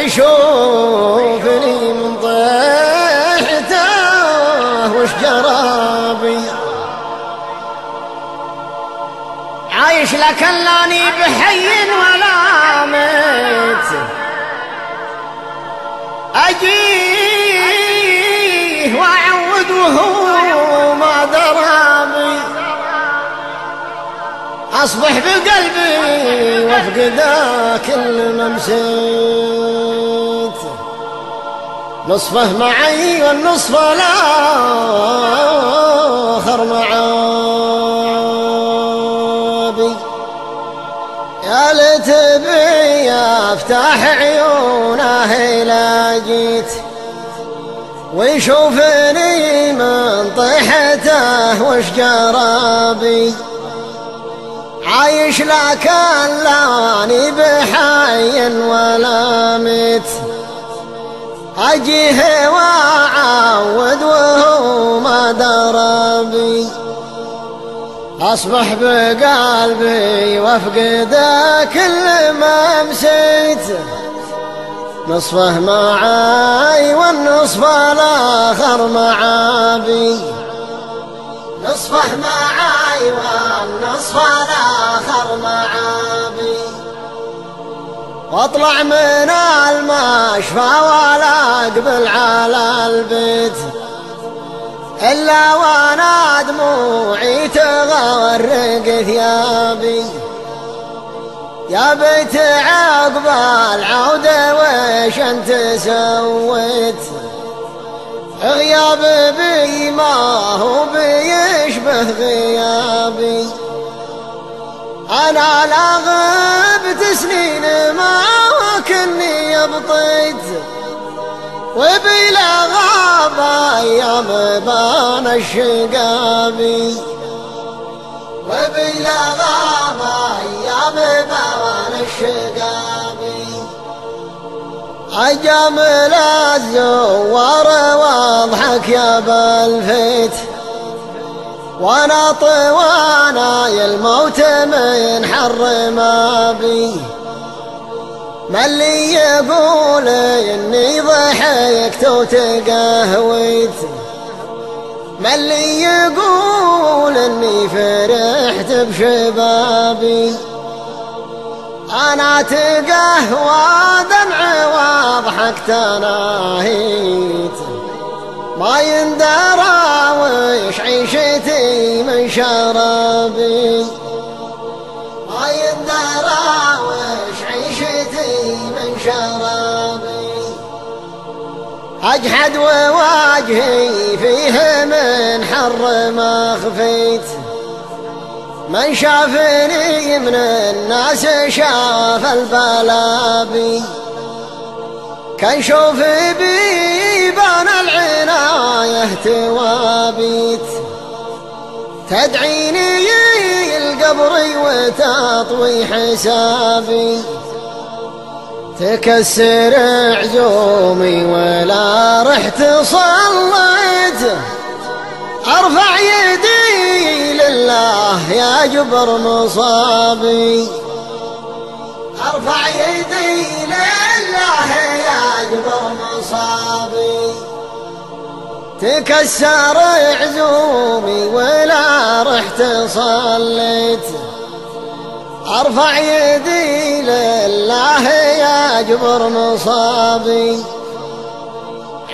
ويشوفني من طيحته وش جرابي. عايش لكن لاني بحي ولا ميت، أجيه وأعود وهو ما درابي. أصبح بقلبي وافقده كل ما مسيت، نصفه معي والنصف الآخر معابي. يا ليت بي افتح عيونه إلى جيت ويشوفني من طيحته وش جرابي. عايش لكن لاني بحي ولا ميت، أجيه وأعود وهو ما دربي. أصبح بقلبي وافقده كل ما مسيت، نصفه معاي والنصف الآخر معابي. نصفه معاي والنصف الآخر معابي. واطلع من المشفى ولا اقبل على البيت إلا وانا دموعي تغرق ثيابي. يا بيت عقب العودة وش انت سويت؟ غياب بي ما هو بيشبه غيابي. أنا لا غبت سنين ما كني بطيت، وبي لا غاب أيام بان الشقابي. وبي لا غاب أيام بان الشقابي. أجمل الزوار واضحك يا بالفيت، وانا طوانا الموت من حر ما بي. ما اللي يقول اني ضحكت وتقهويت؟ ما اللي يقول اني فرحت بشبابي؟ انا تقهوى دمع واضحكت ناهيت، ما يندرى وش عيشتي من شرابي. ما يندرى وش عيشتي من شرابي. أجحد وواجهي فيه من حر ما خفيت، من شافني من الناس شاف البلابي. كان شوف بيبان العناية توابيت، تدعيني القبر وتطوي حسابي. تكسر عزومي ولا رحت صليت، ارفع يدي لله يا جبر مصابي. ارفع يدي لله يا جبر مصابي. تكسر عزومي ولا رحت صليت، ارفع يدي لله يا جبر مصابي.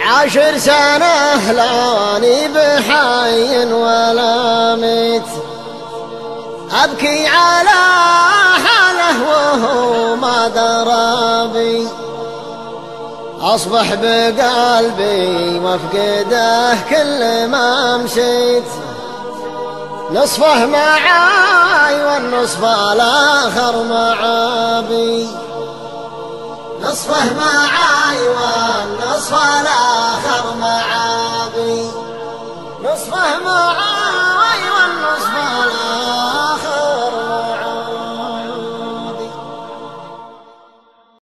10 سنة لاني بحي ولا ميت، أبكي على حاله وهو ما درابي. أصبح بقلبي مفقده كل ما مشيت، نصفه معاي والنصف الآخر معابي. نصفه معاي والنصف الآخر معابي. نصفه معاي